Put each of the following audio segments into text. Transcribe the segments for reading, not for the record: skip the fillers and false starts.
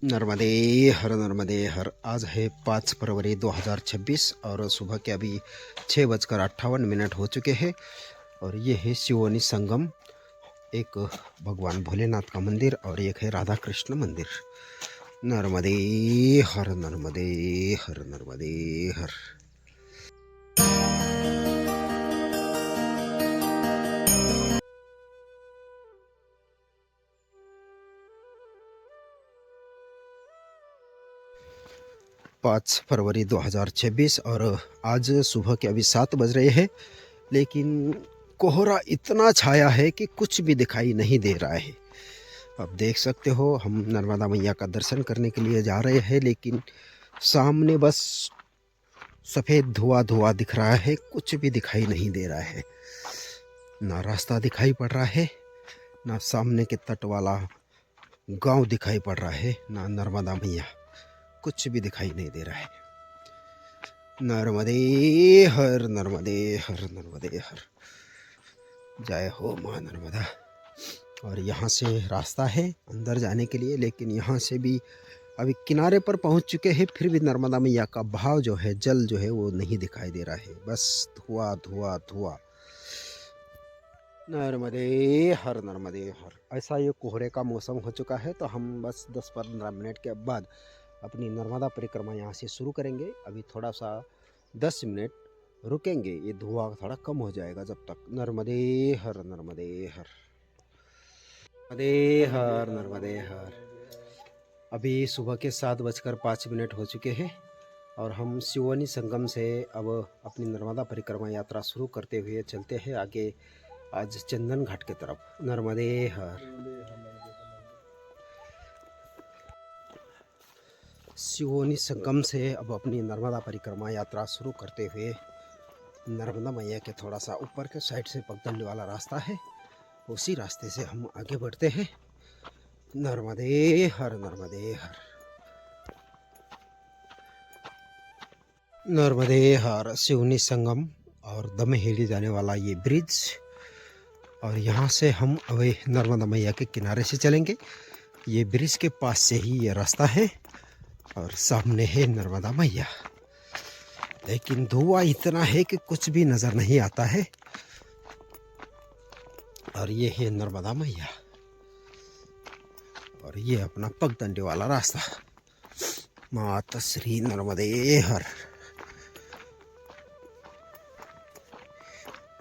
नर्मदे नर्मदे हर। आज है 5 फरवरी 2026 और सुबह के अभी 6:58 हो चुके हैं। और ये है शिवोनी संगम, एक भगवान भोलेनाथ का मंदिर और एक है राधा कृष्ण मंदिर। नर्मदे नर्मदे नर्मदे हर। 5 फरवरी 2026 और आज सुबह के अभी 7 बज रहे हैं, लेकिन कोहरा इतना छाया है कि कुछ भी दिखाई नहीं दे रहा है। अब देख सकते हो, हम नर्मदा मैया का दर्शन करने के लिए जा रहे हैं, लेकिन सामने बस सफ़ेद धुआं धुआं दिख रहा है, कुछ भी दिखाई नहीं दे रहा है। ना रास्ता दिखाई पड़ रहा है, ना सामने के तट वाला गांव दिखाई पड़ रहा है, ना नर्मदा मैया, कुछ भी दिखाई नहीं दे रहा है। नर्मदे हर नर्मदे हर नर्मदे हर। जय हो माँ नर्मदा। और यहाँ से रास्ता है अंदर जाने के लिए, लेकिन यहाँ से भी अभी किनारे पर पहुँच चुके हैं, फिर भी नर्मदा मैया का बहाव जो है, जल जो है वो नहीं दिखाई दे रहा है, बस धुआं धुआं धुआं। नर्मदे हर। ऐसा ये कोहरे का मौसम हो चुका है, तो हम बस 10-15 मिनट के बाद अपनी नर्मदा परिक्रमा यहाँ से शुरू करेंगे। अभी थोड़ा सा 10 मिनट रुकेंगे, ये धुआं थोड़ा कम हो जाएगा जब तक। नर्मदे हर नर्मदे हर नर्मदे हर नर्मदे हर। अभी सुबह के 7:05 हो चुके हैं और हम शिवोनी संगम से अब अपनी नर्मदा परिक्रमा यात्रा शुरू करते हुए चलते हैं आगे, आज चंदन घाट की तरफ। नर्मदे हर। शिवोनी संगम से अब अपनी नर्मदा परिक्रमा यात्रा शुरू करते हुए नर्मदा मैया के थोड़ा सा ऊपर के साइड से पगडंडी वाला रास्ता है, उसी रास्ते से हम आगे बढ़ते हैं। नर्मदे हर नर्मदे हर नर्मदे हर। शिवनी संगम और दमहेली जाने वाला ये ब्रिज, और यहाँ से हम अभी नर्मदा मैया के किनारे से चलेंगे। ये ब्रिज के पास से ही ये रास्ता है और सामने है नर्मदा मैया, लेकिन धुआं इतना है कि कुछ भी नज़र नहीं आता है। और ये है नर्मदा मैया और ये अपना पगडंडी वाला रास्ता। माता श्री नर्मदे हर।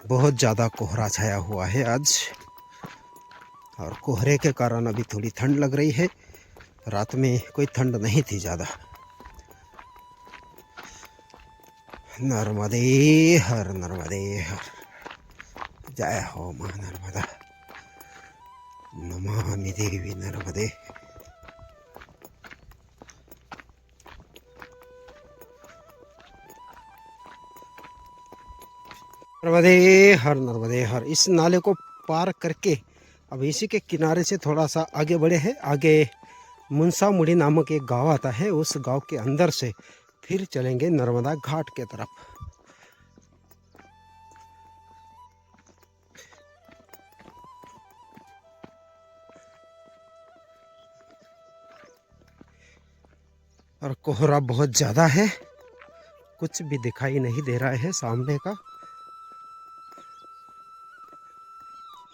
बहुत ज़्यादा कोहरा छाया हुआ है आज, और कोहरे के कारण अभी थोड़ी ठंड लग रही है। रात में कोई ठंड नहीं थी ज़्यादा। नर्मदे हर नर्मदे हर। जय हो माँ नर्मदा। नमामि देवी नर्मदे। नर्मदे हर। इस नाले को पार करके अब इसी के किनारे से थोड़ा सा आगे बढ़े हैं। आगे मुंसा मुड़ी नामक एक गांव आता है, उस गांव के अंदर से फिर चलेंगे नर्मदा घाट के तरफ। और कोहरा बहुत ज़्यादा है, कुछ भी दिखाई नहीं दे रहा है सामने का।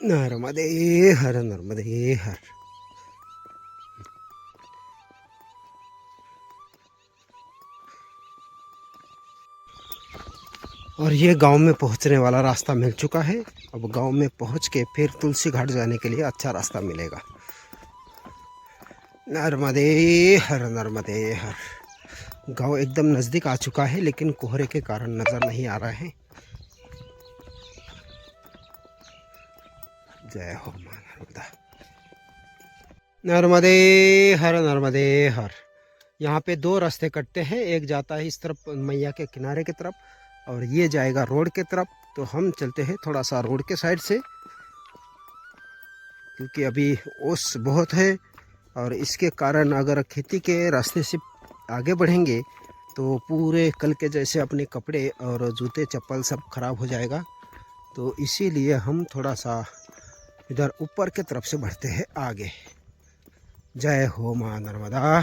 नर्मदे हर नर्मदे हर। और ये गांव में पहुंचने वाला रास्ता मिल चुका है। अब गांव में पहुंच के फिर तुलसी घाट जाने के लिए अच्छा रास्ता मिलेगा। नर्मदे हर नर्मदे हर। गांव एकदम नज़दीक आ चुका है, लेकिन कोहरे के कारण नज़र नहीं आ रहा है। जय हो माँ नर्मदा। नर्मदे हर। यहाँ पे 2 रास्ते कटते हैं, एक जाता है इस तरफ मैया के किनारे की तरफ, और ये जाएगा रोड के तरफ। तो हम चलते हैं थोड़ा सा रोड के साइड से, क्योंकि अभी ओस बहुत है, और इसके कारण अगर खेती के रास्ते से आगे बढ़ेंगे तो पूरे कल के जैसे अपने कपड़े और जूते चप्पल सब खराब हो जाएगा। तो इसीलिए हम थोड़ा सा इधर ऊपर के तरफ से बढ़ते हैं आगे। जय हो माँ नर्मदा।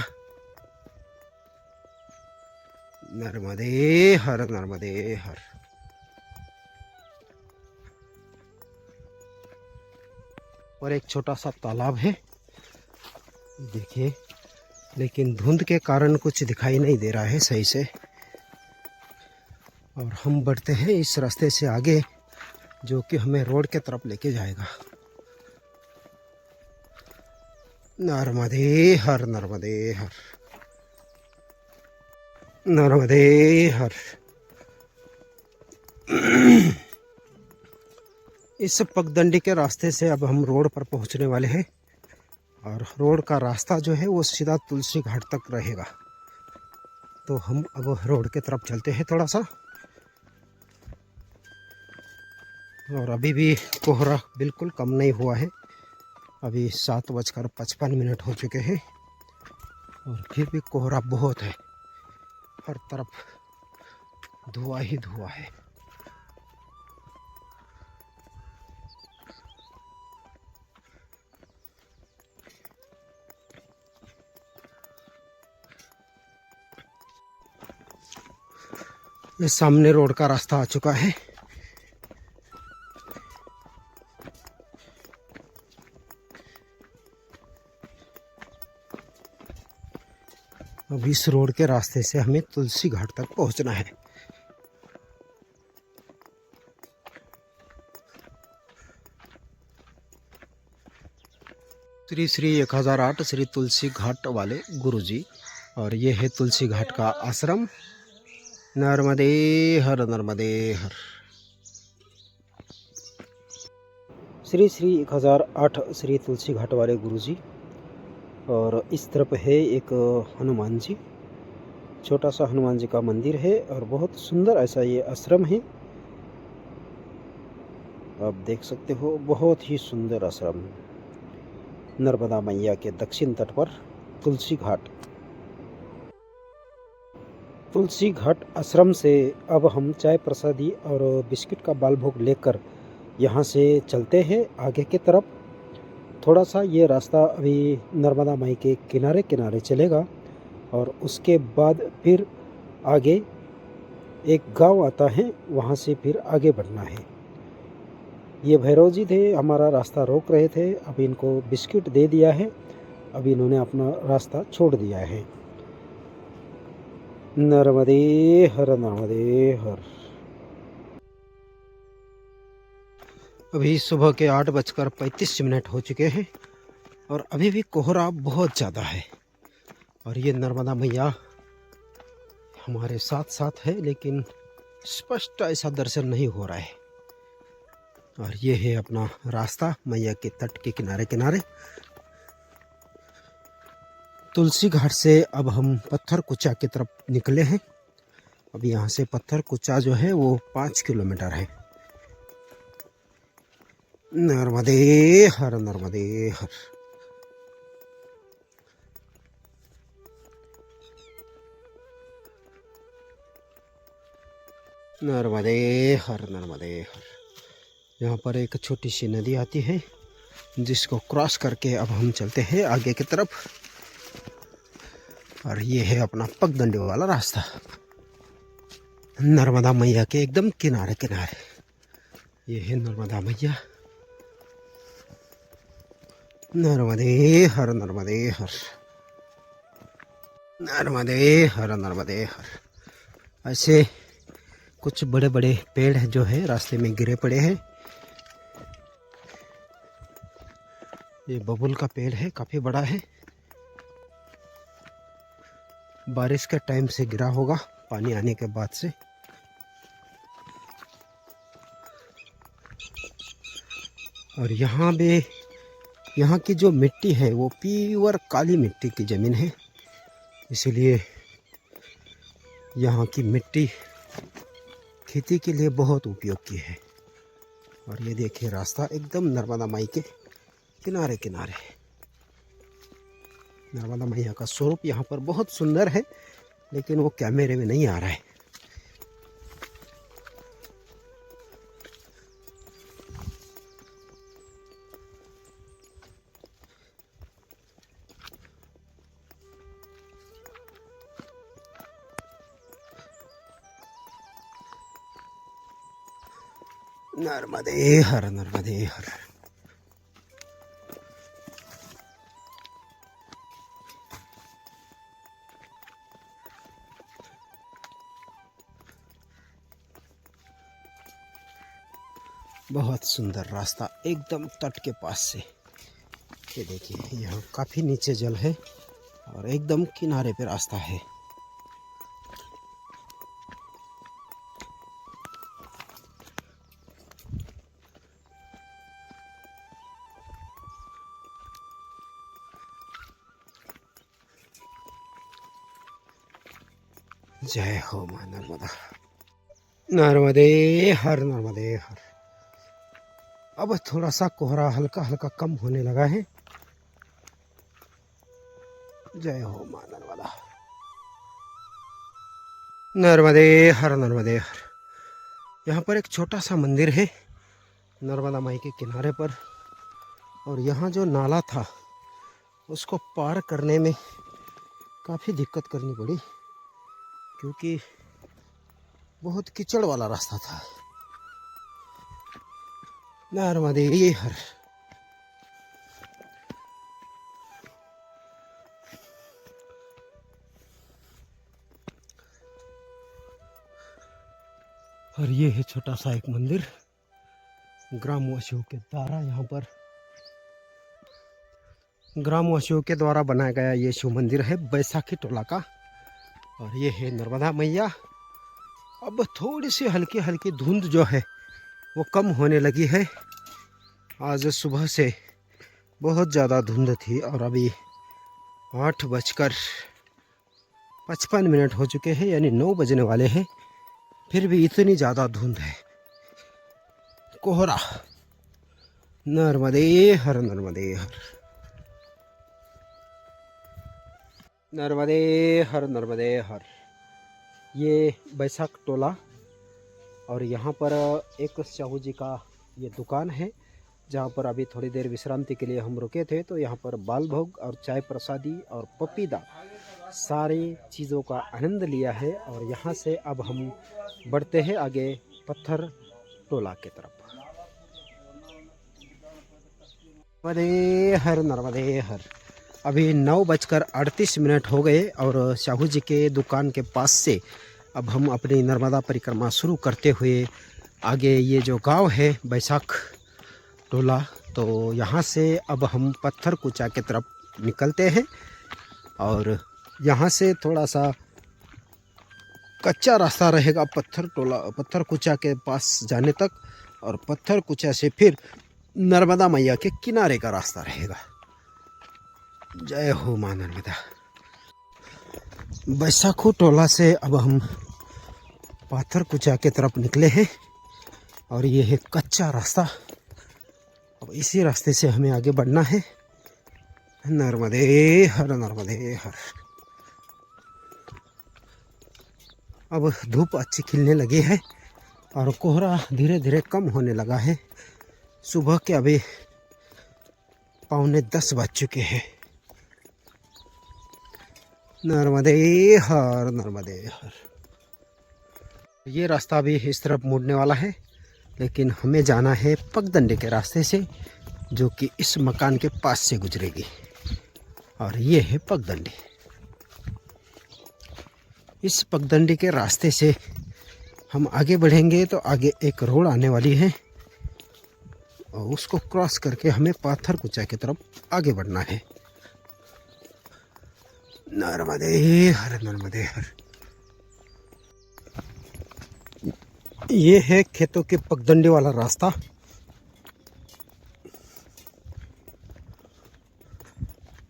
नर्मदे हर, नर्मदे हर। और एक छोटा सा तालाब है, देखिए, लेकिन धुंध के कारण कुछ दिखाई नहीं दे रहा है सही से। और हम बढ़ते हैं इस रास्ते से आगे, जो कि हमें रोड के तरफ लेके जाएगा। नर्मदे हर, नर्मदे हर, नर्मदे हर। इस पगडंडी के रास्ते से अब हम रोड पर पहुंचने वाले हैं। और रोड का रास्ता जो है वो सीधा तुलसी घाट तक रहेगा। तो हम अब रोड के तरफ चलते हैं थोड़ा सा। और अभी भी कोहरा बिल्कुल कम नहीं हुआ है। अभी 7:55 हो चुके हैं और फिर भी कोहरा बहुत है। हर तरफ धुआं ही धुआं है। ये सामने रोड का रास्ता आ चुका है। अब इस रोड के रास्ते से हमें तुलसी घाट तक पहुंचना है। श्री श्री 1008 श्री तुलसी घाट वाले गुरुजी। और ये है तुलसी घाट का आश्रम। नर्मदे हर, नर्मदे हर। श्री श्री 1008 श्री तुलसी घाट वाले गुरुजी। और इस तरफ है एक हनुमान जी, छोटा सा हनुमान जी का मंदिर है और बहुत सुंदर ऐसा ये आश्रम है। आप देख सकते हो, बहुत ही सुंदर आश्रम। नर्मदा मैया के दक्षिण तट पर तुलसी घाट। तुलसी घाट आश्रम से अब हम चाय प्रसादी और बिस्किट का बाल भोग लेकर यहाँ से चलते हैं आगे की तरफ। थोड़ा सा ये रास्ता अभी नर्मदा माई के किनारे किनारे चलेगा और उसके बाद फिर आगे एक गांव आता है, वहाँ से फिर आगे बढ़ना है। ये भैरव जी थे, हमारा रास्ता रोक रहे थे। अभी इनको बिस्किट दे दिया है, अभी इन्होंने अपना रास्ता छोड़ दिया है। नर्मदे हर, नर्मदे हर। अभी सुबह के 8:35 हो चुके हैं और अभी भी कोहरा बहुत ज़्यादा है। और ये नर्मदा मैया हमारे साथ साथ है, लेकिन स्पष्ट ऐसा दर्शन नहीं हो रहा है। और ये है अपना रास्ता मैया के तट के किनारे किनारे। तुलसी घाट से अब हम पत्थर कुचा की तरफ निकले हैं। अब यहाँ से पत्थर कुचा जो है वो 5 किलोमीटर है। नर्मदे हर, नर्मदे हर। नर्मदे हर, नर्मदे हर। यहाँ पर एक छोटी सी नदी आती है, जिसको क्रॉस करके अब हम चलते हैं आगे की तरफ। और ये है अपना पगडंडी वाला रास्ता, नर्मदा मैया के एकदम किनारे किनारे। ये है नर्मदा मैया। नर्मदे हर, नर्मदे हर, नर्मदे हर, नर्मदे हर। ऐसे कुछ बड़े बड़े पेड़ जो है रास्ते में गिरे पड़े हैं। ये बबुल का पेड़ है, काफी बड़ा है। बारिश के टाइम से गिरा होगा, पानी आने के बाद से। और यहाँ की जो मिट्टी है वो प्योर काली मिट्टी की ज़मीन है, इसीलिए यहाँ की मिट्टी खेती के लिए बहुत उपयोगी है। और ये देखिए रास्ता एकदम नर्मदा माई के किनारे किनारे। नर्मदा मैया का स्वरूप यहाँ पर बहुत सुंदर है, लेकिन वो कैमरे में नहीं आ रहा है। नर्मदे हर, नर्मदे हर। बहुत सुंदर रास्ता एकदम तट के पास से। ये देखिए यहाँ काफ़ी नीचे जल है और एकदम किनारे पे रास्ता है। जय हो मां नर्मदा। नर्मदे हर, नर्मदे हर। अब थोड़ा सा कोहरा हल्का हल्का कम होने लगा है। जय हो मां नर्मदा। नर्मदे हर, नर्मदे हर। यहाँ पर एक छोटा सा मंदिर है नर्मदा माई के किनारे पर, और यहाँ जो नाला था उसको पार करने में काफ़ी दिक्कत करनी पड़ी, क्योंकि बहुत कीचड़ वाला रास्ता था। नर्मदे हर। और ये है छोटा सा एक मंदिर ग्रामवासियों के द्वारा, यहाँ पर ग्रामवासियों के द्वारा बनाया गया ये शिव मंदिर है बैसाखी टोला का। और ये है नर्मदा मैया। अब थोड़ी सी हल्की हल्की धुंध जो है वो कम होने लगी है। आज सुबह से बहुत ज़्यादा धुंध थी और अभी 8:55 हो चुके हैं, यानी 9 बजने वाले हैं, फिर भी इतनी ज़्यादा धुंध है। कोहरा। नर्मदे हर, नर्मदे हर। नर्मदे हर, नर्मदे हर। ये बैसाख टोला, और यहाँ पर एक साहू जी का ये दुकान है, जहाँ पर अभी थोड़ी देर विश्रांति के लिए हम रुके थे। तो यहाँ पर बाल भोग और चाय प्रसादी और पपीता सारी चीज़ों का आनंद लिया है। और यहाँ से अब हम बढ़ते हैं आगे पत्थर टोला की तरफ। नर्मदे हर, नर्मदे हर। अभी 9:38 हो गए और साहू जी के दुकान के पास से अब हम अपनी नर्मदा परिक्रमा शुरू करते हुए आगे ये जो गांव है बैसाख टोला, तो यहाँ से अब हम पत्थर कुचा की तरफ निकलते हैं। और यहाँ से थोड़ा सा कच्चा रास्ता रहेगा पत्थर कुचा के पास जाने तक, और पत्थर कुचा से फिर नर्मदा मैया के किनारे का रास्ता रहेगा। जय हो मां नर्मदा। बैसाखू टोला से अब हम पत्थर कुचा की तरफ निकले हैं, और ये है कच्चा रास्ता। अब इसी रास्ते से हमें आगे बढ़ना है। नर्मदे हर, नर्मदे हर। अब धूप अच्छी खिलने लगी है और कोहरा धीरे धीरे कम होने लगा है। सुबह के अभी 9:45 बज चुके हैं। नर्मदे हर, नर्मदे हर। ये रास्ता भी इस तरफ मुड़ने वाला है, लेकिन हमें जाना है पगडंडी के रास्ते से, जो कि इस मकान के पास से गुजरेगी। और ये है पगडंडी। इस पगडंडी के रास्ते से हम आगे बढ़ेंगे तो आगे एक रोड आने वाली है, और उसको क्रॉस करके हमें पत्थर कुचा की तरफ आगे बढ़ना है। नर्मदे हर, नर्मदे हर। ये है खेतों के पगडंडी वाला रास्ता।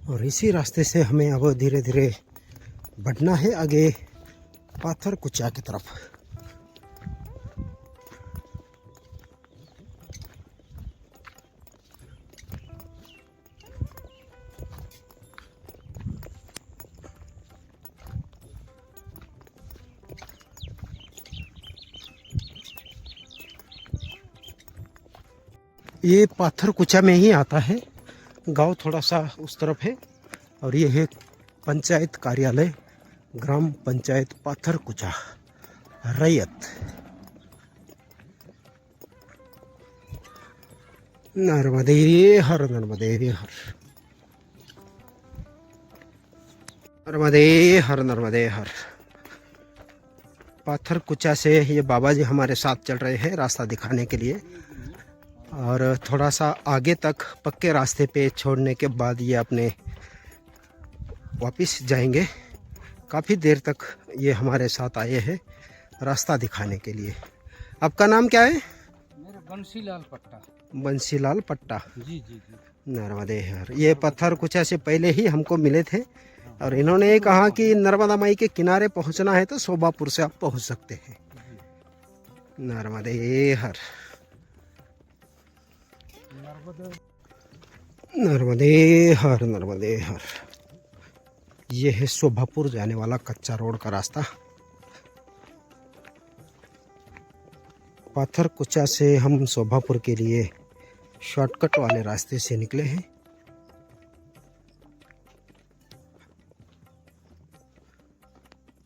और इसी रास्ते से हमें अब धीरे धीरे बढ़ना है आगे पत्थर कुचा की तरफ। ये पत्थर कुचा में ही आता है, गांव थोड़ा सा उस तरफ है। और ये है पंचायत कार्यालय, ग्राम पंचायत पत्थर कुचा रैयत। नर्मदे हर नर्मदे हर नर्मदे हर नर्मदे हर। पाथर कुचा से ये बाबा जी हमारे साथ चल रहे हैं रास्ता दिखाने के लिए, और थोड़ा सा आगे तक पक्के रास्ते पे छोड़ने के बाद ये अपने वापस जाएंगे। काफ़ी देर तक ये हमारे साथ आए हैं रास्ता दिखाने के लिए। आपका नाम क्या है? मेरा बंसीलाल पट्टा। बंसीलाल पट्टा। जी जी जी। नर्मदे हर। ये पत्थर कुचा से पहले ही हमको मिले थे, और इन्होंने ये कहा कि नर्मदा माई के किनारे पहुंचना है तो शोभापुर से आप पहुंच सकते हैं। नर्मदे हर नर्मदे हर नर्मदे हर। ये है शोभापुर जाने वाला कच्चा रोड का रास्ता। पाथर कुचा से हम शोभापुर के लिए शॉर्टकट वाले रास्ते से निकले हैं।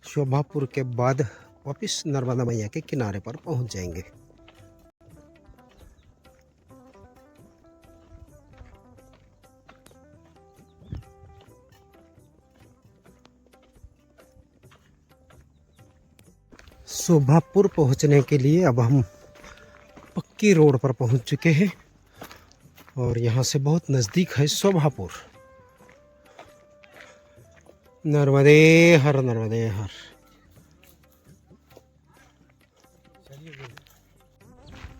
शोभापुर के बाद वापस नर्मदा मैया के किनारे पर पहुंच जाएंगे। शोभापुर पहुंचने के लिए अब हम पक्की रोड पर पहुंच चुके हैं, और यहाँ से बहुत नज़दीक है शोभापुर। नर्मदे हर नर्मदे हर।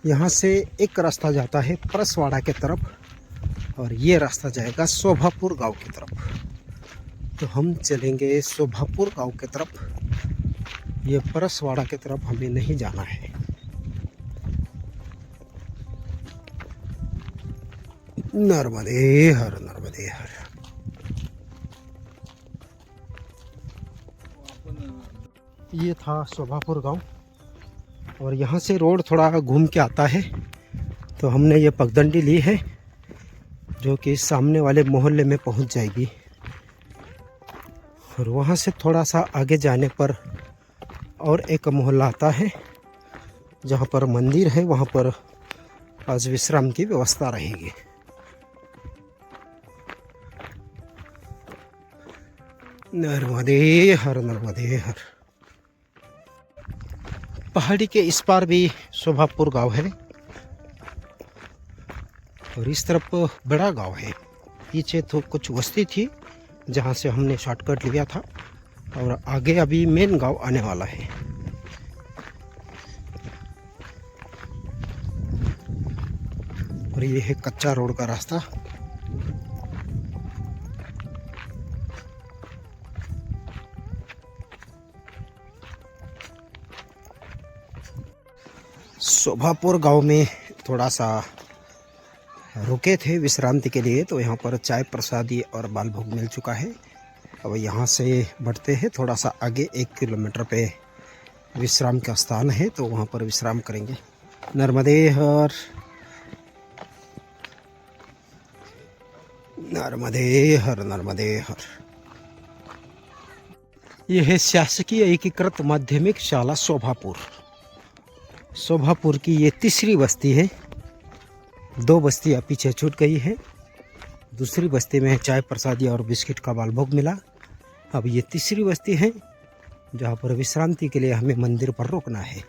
यहाँ से एक रास्ता जाता है परसवाड़ा के तरफ, और ये रास्ता जाएगा शोभापुर गांव की तरफ। तो हम चलेंगे शोभापुर गांव की तरफ। ये परसवाड़ा की तरफ हमें नहीं जाना है। नर्मदे हर नर्मदे हर। ये था शोभापुर गांव, और यहाँ से रोड थोड़ा घूम के आता है। तो हमने ये पगडंडी ली है जो कि सामने वाले मोहल्ले में पहुंच जाएगी, और वहाँ से थोड़ा सा आगे जाने पर और एक मोहल्ला आता है जहाँ पर मंदिर है। वहाँ पर आज विश्राम की व्यवस्था रहेगी। नर्मदे हर नर्मदे हर। पहाड़ी के इस पार भी शोभापुर गांव है, और इस तरफ बड़ा गांव है। पीछे तो कुछ बस्ती थी जहां से हमने शॉर्टकट लिया था, और आगे अभी मेन गांव आने वाला है। और ये है कच्चा रोड का रास्ता। शोभापुर गांव में थोड़ा सा रुके थे विश्रांति के लिए, तो यहाँ पर चाय प्रसादी और बाल भोग मिल चुका है। अब यहाँ से बढ़ते हैं थोड़ा सा आगे, 1 किलोमीटर पे विश्राम का स्थान है, तो वहाँ पर विश्राम करेंगे। नर्मदे हर नर्मदे हर नर्मदे हर। यह है शासकीय एकीकृत माध्यमिक शाला शोभापुर। शोभापुर की ये तीसरी बस्ती है। 2 बस्तियाँ पीछे छूट गई है। दूसरी बस्ती में चाय प्रसादी और बिस्किट का बाल भोग मिला। अब ये तीसरी बस्ती है जहाँ पर विश्रांति के लिए हमें मंदिर पर रुकना है।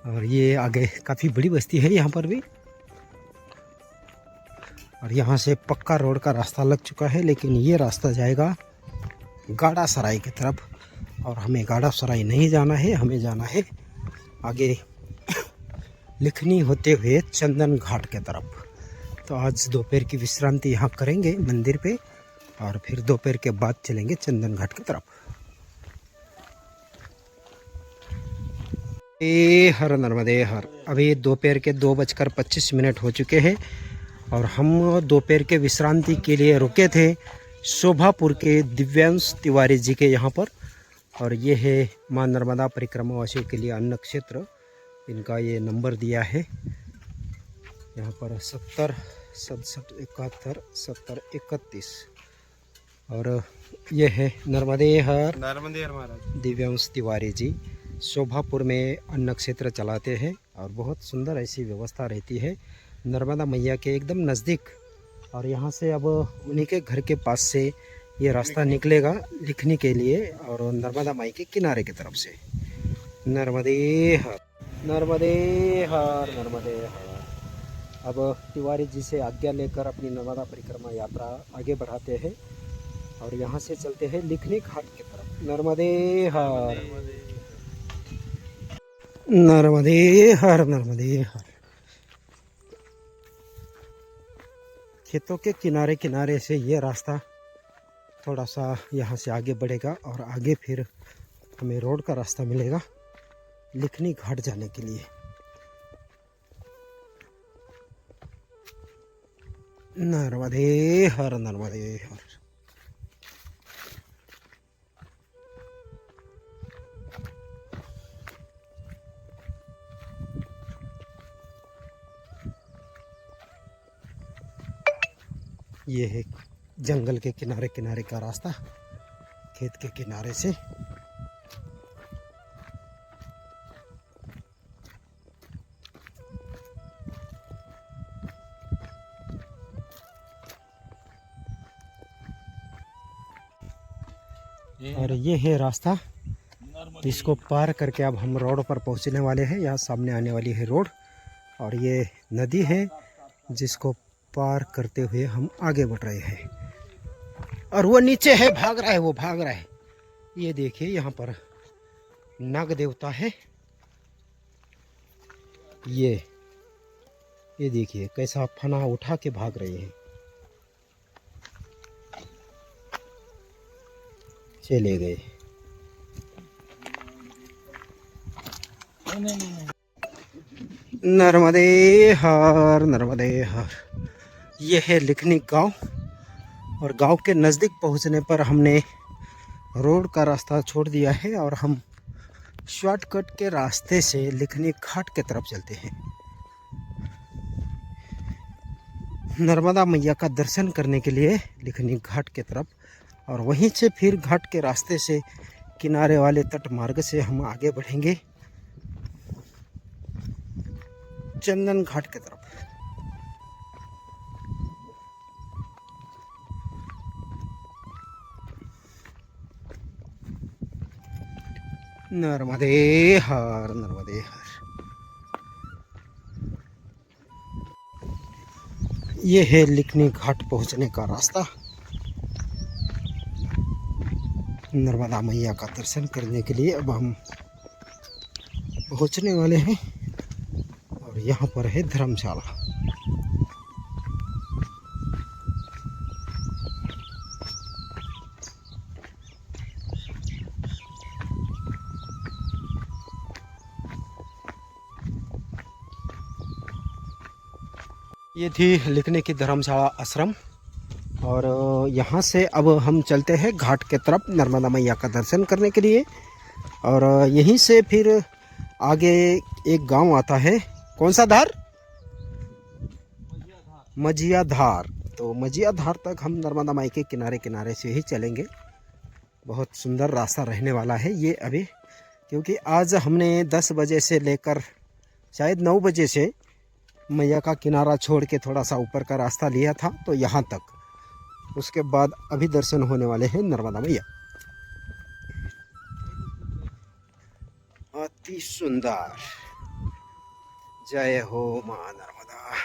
और ये आगे काफ़ी बड़ी बस्ती है यहाँ पर भी, और यहाँ से पक्का रोड का रास्ता लग चुका है। लेकिन ये रास्ता जाएगा गाड़ा सराय की तरफ, और हमें गाड़ा सराय नहीं जाना है। हमें जाना है आगे लिखनी होते हुए चंदन घाट के तरफ। तो आज दोपहर की विश्रांति यहाँ करेंगे मंदिर पे, और फिर दोपहर के बाद चलेंगे चंदन घाट की तरफ। हर नर्मदे हर। अभी दोपहर के 2:25 हो चुके हैं, और हम दोपहर के विश्रांति के लिए रुके थे शोभापुर के दिव्यांश तिवारी जी के यहाँ पर। और ये है माँ नर्मदा परिक्रमा वासियों के लिए अन्न क्षेत्र। इनका ये नंबर दिया है यहाँ पर 70 67 71 70 31। और ये है नर्मदे हर नर्मदे हर महाराज। दिव्यांश तिवारी जी शोभापुर में अन्न क्षेत्र चलाते हैं और बहुत सुंदर ऐसी व्यवस्था रहती है नर्मदा मैया के एकदम नज़दीक। और यहाँ से अब उन्हीं के घर के पास से ये रास्ता निकलेगा लिखने के लिए और नर्मदा माई के किनारे की तरफ से। नर्मदे हर नर्मदे हर नर्मदे हर। अब तिवारी जी से आज्ञा लेकर अपनी नर्मदा परिक्रमा यात्रा आगे बढ़ाते हैं और यहाँ से चलते हैं लिखनी घाट की तरफ। नर्मदे हर नर्मदे हर नर्मदे हर। खेतों के किनारे किनारे से ये रास्ता थोड़ा सा यहाँ से आगे बढ़ेगा और आगे फिर हमें रोड का रास्ता मिलेगा लिखनी घाट जाने के लिए। नर्मदे हर नर्मदे हर। ये है जंगल के किनारे किनारे का रास्ता खेत के किनारे से। और ये है रास्ता इसको पार करके अब हम रोड पर पहुंचने वाले हैं। यहाँ सामने आने वाली है रोड और ये नदी है जिसको पार करते हुए हम आगे बढ़ रहे हैं। और वो नीचे है भाग रहा है वो भाग रहा है। ये देखिए यहाँ पर नाग देवता है। ये देखिए कैसा फना उठा के भाग रहे हैं। चले गए। नर्मदे हर नर्मदे हर। ये है लिखनी गांव और गांव के नज़दीक पहुंचने पर हमने रोड का रास्ता छोड़ दिया है और हम शॉर्टकट के रास्ते से लिखनी घाट के तरफ चलते हैं नर्मदा मैया का दर्शन करने के लिए लिखनी घाट के तरफ। और वहीं से फिर घाट के रास्ते से किनारे वाले तट मार्ग से हम आगे बढ़ेंगे चंदन घाट की तरफ। नर्मदे हर नर्मदे हर। ये है लिखनी घाट पहुंचने का रास्ता। नर्मदा मैया का दर्शन करने के लिए अब हम पहुंचने वाले हैं और यहाँ पर है धर्मशाला। ये थी लिखने की धर्मशाला आश्रम और यहाँ से अब हम चलते हैं घाट के तरफ नर्मदा मैया का दर्शन करने के लिए। और यहीं से फिर आगे एक गांव आता है। कौन सा धार? मझिया धार। तो मझिया धार तक हम नर्मदा माई के किनारे किनारे से ही चलेंगे। बहुत सुंदर रास्ता रहने वाला है ये अभी, क्योंकि आज हमने 10 बजे से लेकर शायद 9 बजे से मैया का किनारा छोड़ के थोड़ा सा ऊपर का रास्ता लिया था तो यहाँ तक। उसके बाद अभी दर्शन होने वाले हैं नर्मदा मैया। अति सुंदर। जय हो मां नर्मदा।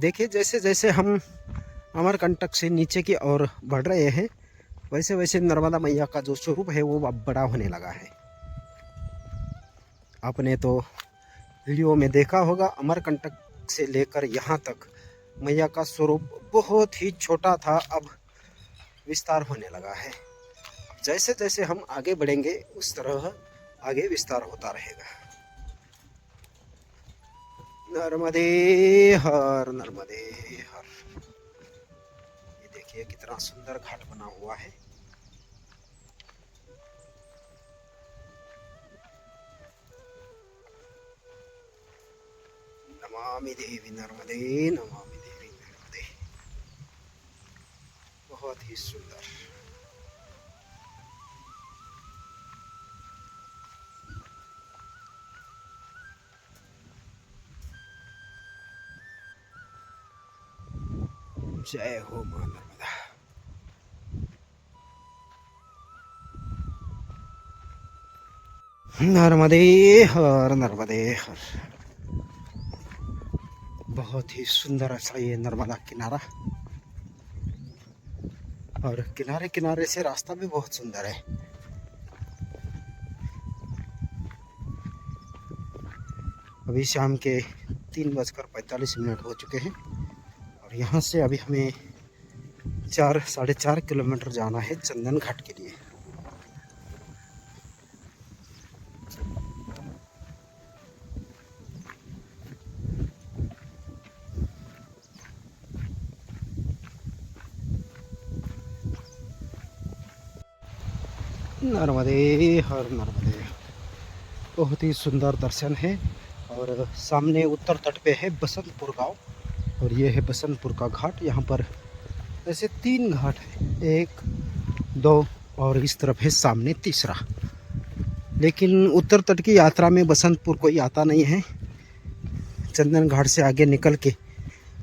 देखिए जैसे जैसे हम अमरकंटक से नीचे की ओर बढ़ रहे हैं वैसे वैसे नर्मदा मैया का जो स्वरूप है वो अब बड़ा होने लगा है। आपने तो वीडियो में देखा होगा अमरकंटक से लेकर यहाँ तक मैया का स्वरूप बहुत ही छोटा था, अब विस्तार होने लगा है। जैसे जैसे हम आगे बढ़ेंगे उस तरह आगे विस्तार होता रहेगा। नर्मदे हर नर्मदे हर। ये देखिए कितना सुंदर घाट बना हुआ है। नमामि देवी नर्मदे नमामि देवी नर्मदे। बहुत ही सुंदर। जय हो मां नर्मदा। नर्मदे हर, नर्मदे हर। बहुत ही सुंदर ऐसा ये नर्मदा किनारा, और किनारे किनारे से रास्ता भी बहुत सुंदर है। अभी शाम के 3:45 हो चुके हैं, और यहाँ से अभी हमें 4-4.5 किलोमीटर जाना है चंदन घाट के लिए। नर्मदे हर, नर्मदे। बहुत ही सुंदर दर्शन है। और सामने उत्तर तट पे है बसंतपुर गांव, और ये है बसंतपुर का घाट। यहाँ पर ऐसे 3 घाट है, 1, 2 और इस तरफ है सामने तीसरा। लेकिन उत्तर तट की यात्रा में बसंतपुर कोई आता नहीं है। चंदन घाट से आगे निकल के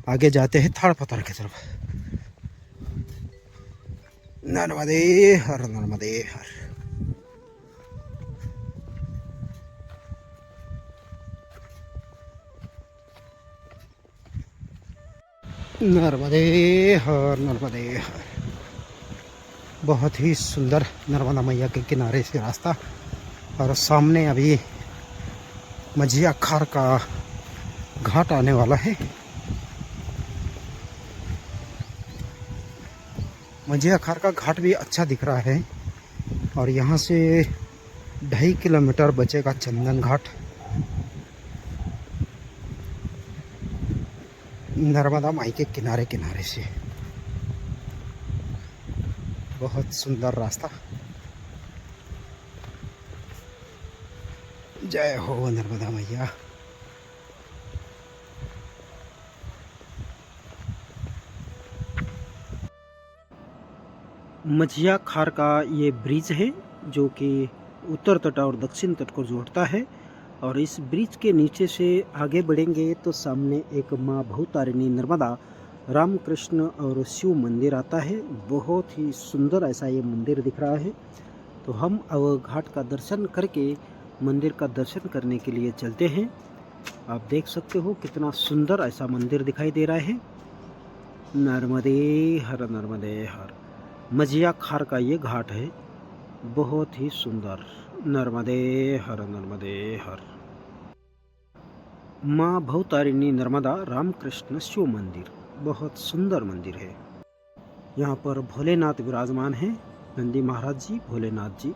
आगे जाते हैं थाड़ पतार की तरफ। नर्मदे हर, नर्मदे हर। नर्मदे हर, नर्मदे हर। बहुत ही सुंदर नर्मदा मैया के किनारे से रास्ता, और सामने अभी मझिया खार का घाट आने वाला है। मझिया खार का घाट भी अच्छा दिख रहा है, और यहाँ से 2.5 किलोमीटर बचेगा चंदन घाट। नर्मदा माई के किनारे किनारे से बहुत सुंदर रास्ता। जय हो नर्मदा मैया। मझिया खार का ये ब्रिज है, जो कि उत्तर तट और दक्षिण तट को जोड़ता है। और इस ब्रिज के नीचे से आगे बढ़ेंगे तो सामने एक माँ भवतारिणी नर्मदा, रामकृष्ण और शिव मंदिर आता है। बहुत ही सुंदर ऐसा ये मंदिर दिख रहा है। तो हम अब घाट का दर्शन करके मंदिर का दर्शन करने के लिए चलते हैं। आप देख सकते हो कितना सुंदर ऐसा मंदिर दिखाई दे रहा है। नर्मदे हर, नर्मदे हर। मझिया खार का ये घाट है, बहुत ही सुंदर। नर्मदे हर, नर्मदे हर। माँ भवतारिणी नर्मदा रामकृष्ण शिव मंदिर, बहुत सुंदर मंदिर है। यहाँ पर भोलेनाथ विराजमान है, नंदी महाराज जी, भोलेनाथ जी,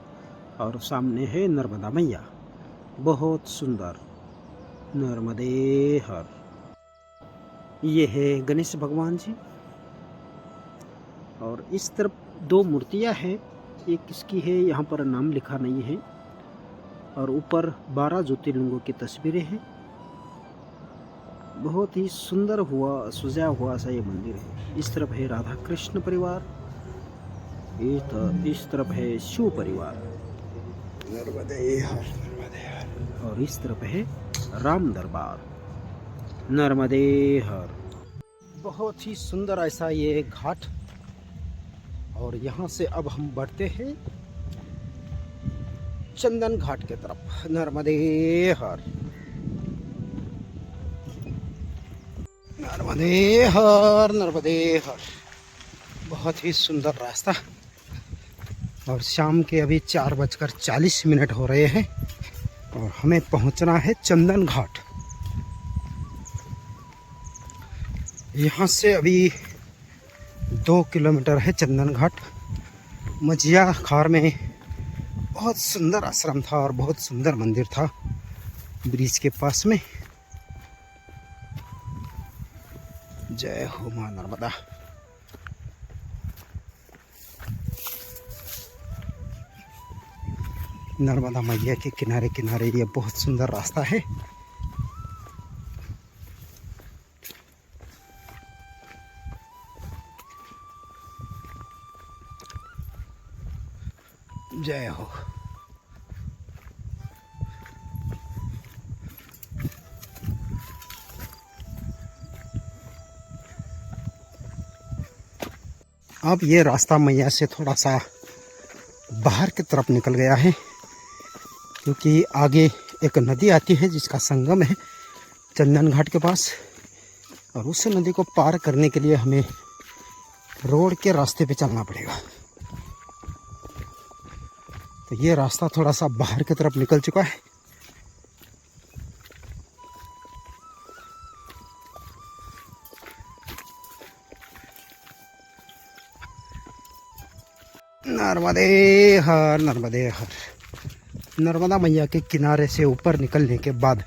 और सामने है नर्मदा मैया। बहुत सुंदर। नर्मदे हर। ये है गणेश भगवान जी, और इस तरफ 2 मूर्तियां हैं। एक किसकी है यहाँ पर नाम लिखा नहीं है, और ऊपर 12 ज्योतिर्लिंगों की तस्वीरें हैं। बहुत ही सुंदर हुआ, सजा हुआ सा ये मंदिर है। इस तरफ है राधा कृष्ण परिवार, इस तरफ है शिव परिवार, नर्मदे हर, नर्मदे हर। और इस तरफ है राम दरबार। नर्मदे हर। बहुत ही सुंदर ऐसा ये घाट, और यहाँ से अब हम बढ़ते हैं चंदन घाट के तरफ। नर्मदे हर, नर्मदे हर, नर्मदे हर। बहुत ही सुंदर रास्ता, और शाम के अभी 4:40 हो रहे हैं, और हमें पहुंचना है चंदन घाट। यहाँ से अभी 2 किलोमीटर है चंदन घाट। मझिया खार में बहुत सुंदर आश्रम था, और बहुत सुंदर मंदिर था ब्रिज के पास में। जय हो मां नर्मदा। नर्मदा मैया के किनारे किनारे ये बहुत सुंदर रास्ता है। जय हो। अब ये रास्ता मैया से थोड़ा सा बाहर की तरफ निकल गया है, क्योंकि आगे एक नदी आती है जिसका संगम है चंदन घाट के पास, और उस नदी को पार करने के लिए हमें रोड के रास्ते पे चलना पड़ेगा। तो ये रास्ता थोड़ा सा बाहर की तरफ निकल चुका है। नर्मदे हर, नर्मदे हर। नर्मदा मैया के किनारे से ऊपर निकलने के बाद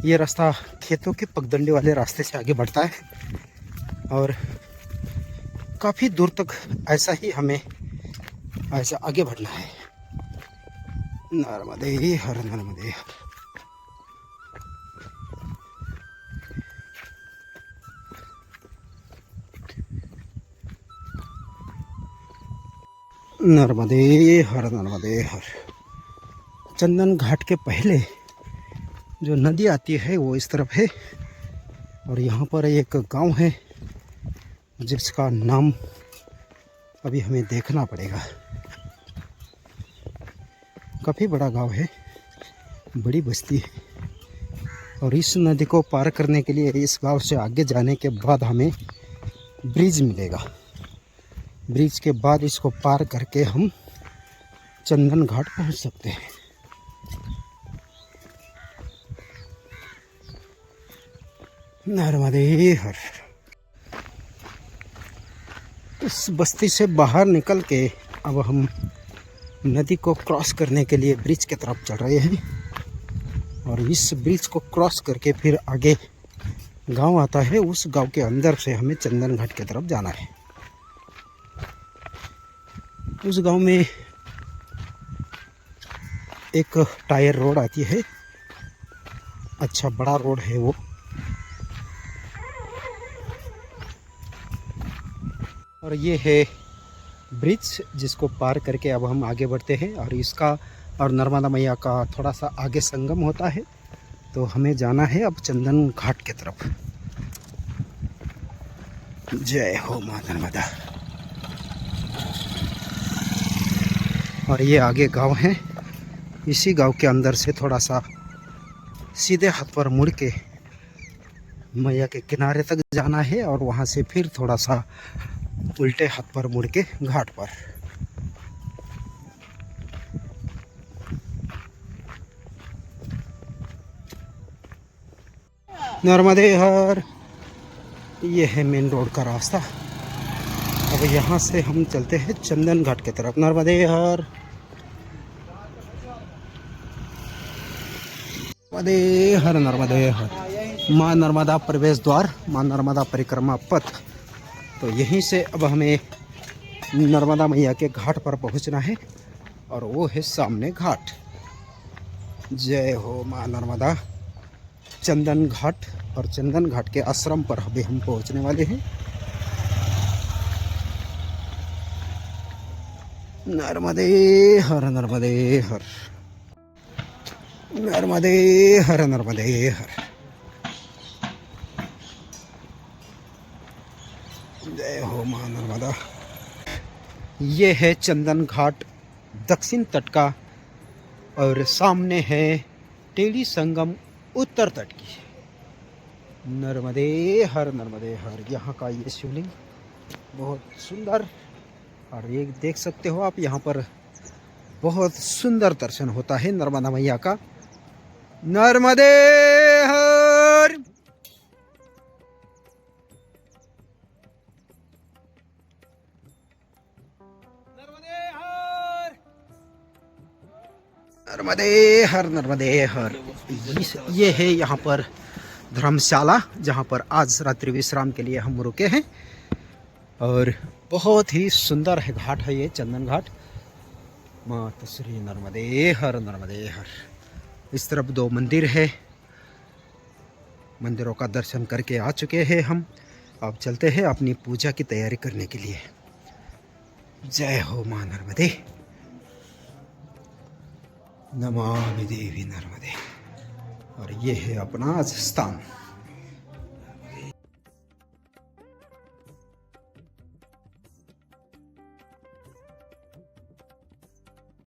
ये रास्ता खेतों के पगडंडी वाले रास्ते से आगे बढ़ता है, और काफ़ी दूर तक ऐसा ही हमें ऐसा आगे बढ़ना है। नर्मदे हर, नर्मदे हर। नर्मदे हर, नर्मदे हर। चंदन घाट के पहले जो नदी आती है वो इस तरफ है, और यहाँ पर एक गांव है जिसका नाम अभी हमें देखना पड़ेगा। काफ़ी बड़ा गांव है, बड़ी बस्ती है, और इस नदी को पार करने के लिए इस गांव से आगे जाने के बाद हमें ब्रिज मिलेगा। ब्रिज के बाद इसको पार करके हम चंदन घाट पहुंच सकते हैं। नर्मदे हर। इस बस्ती से बाहर निकल के अब हम नदी को क्रॉस करने के लिए ब्रिज की तरफ चल रहे हैं, और इस ब्रिज को क्रॉस करके फिर आगे गांव आता है। उस गांव के अंदर से हमें चंदन घाट की तरफ जाना है। उस गांव में एक टायर रोड आती है, अच्छा बड़ा रोड है वो, और ये है ब्रिज जिसको पार करके अब हम आगे बढ़ते हैं। और इसका और नर्मदा मैया का थोड़ा सा आगे संगम होता है, तो हमें जाना है अब चंदन घाट की तरफ। जय हो मां नर्मदा। और ये आगे गांव है, इसी गांव के अंदर से थोड़ा सा सीधे हाथ पर मुड़ के मैया के किनारे तक जाना है, और वहां से फिर थोड़ा सा उल्टे हाथ पर मुड़ के घाट पर। नर्मदे हर। ये है मेन रोड का रास्ता। अब यहाँ से हम चलते हैं चंदन घाट की तरफ। नर्मदे हर, नर्मदे हर, नर्मदे हर। माँ नर्मदा प्रवेश द्वार, माँ नर्मदा परिक्रमा पथ। तो यहीं से अब हमें नर्मदा मैया के घाट पर पहुंचना है, और वो है सामने घाट। जय हो माँ नर्मदा। चंदन घाट, और चंदन घाट के आश्रम पर अभी हम पहुंचने वाले हैं। नर्मदे हर, नर्मदे हर। नर्मदे हर, नर्मदे हर। जय हो मां नर्मदा। ये है चंदन घाट दक्षिण तट का, और सामने है टेढ़ी संगम उत्तर तट की। नर्मदे हर, नर्मदे हर। यहाँ का ये शिवलिंग बहुत सुंदर, और ये देख सकते हो आप, यहाँ पर बहुत सुंदर दर्शन होता है नर्मदा मैया का। नर्मदे हर। नर्मदे हर, नर्मदे हर। ये है यहाँ पर धर्मशाला, जहाँ पर आज रात्रि विश्राम के लिए हम रुके हैं, और बहुत ही सुंदर है घाट है ये चंदन घाट। माता श्री नर्मदे हर, नर्मदे हर। इस तरफ दो मंदिर है, मंदिरों का दर्शन करके आ चुके हैं हम। अब चलते हैं अपनी पूजा की तैयारी करने के लिए। जय हो मां नर्मदे। नमामि देवी नर्मदे। और ये है अपना स्थान।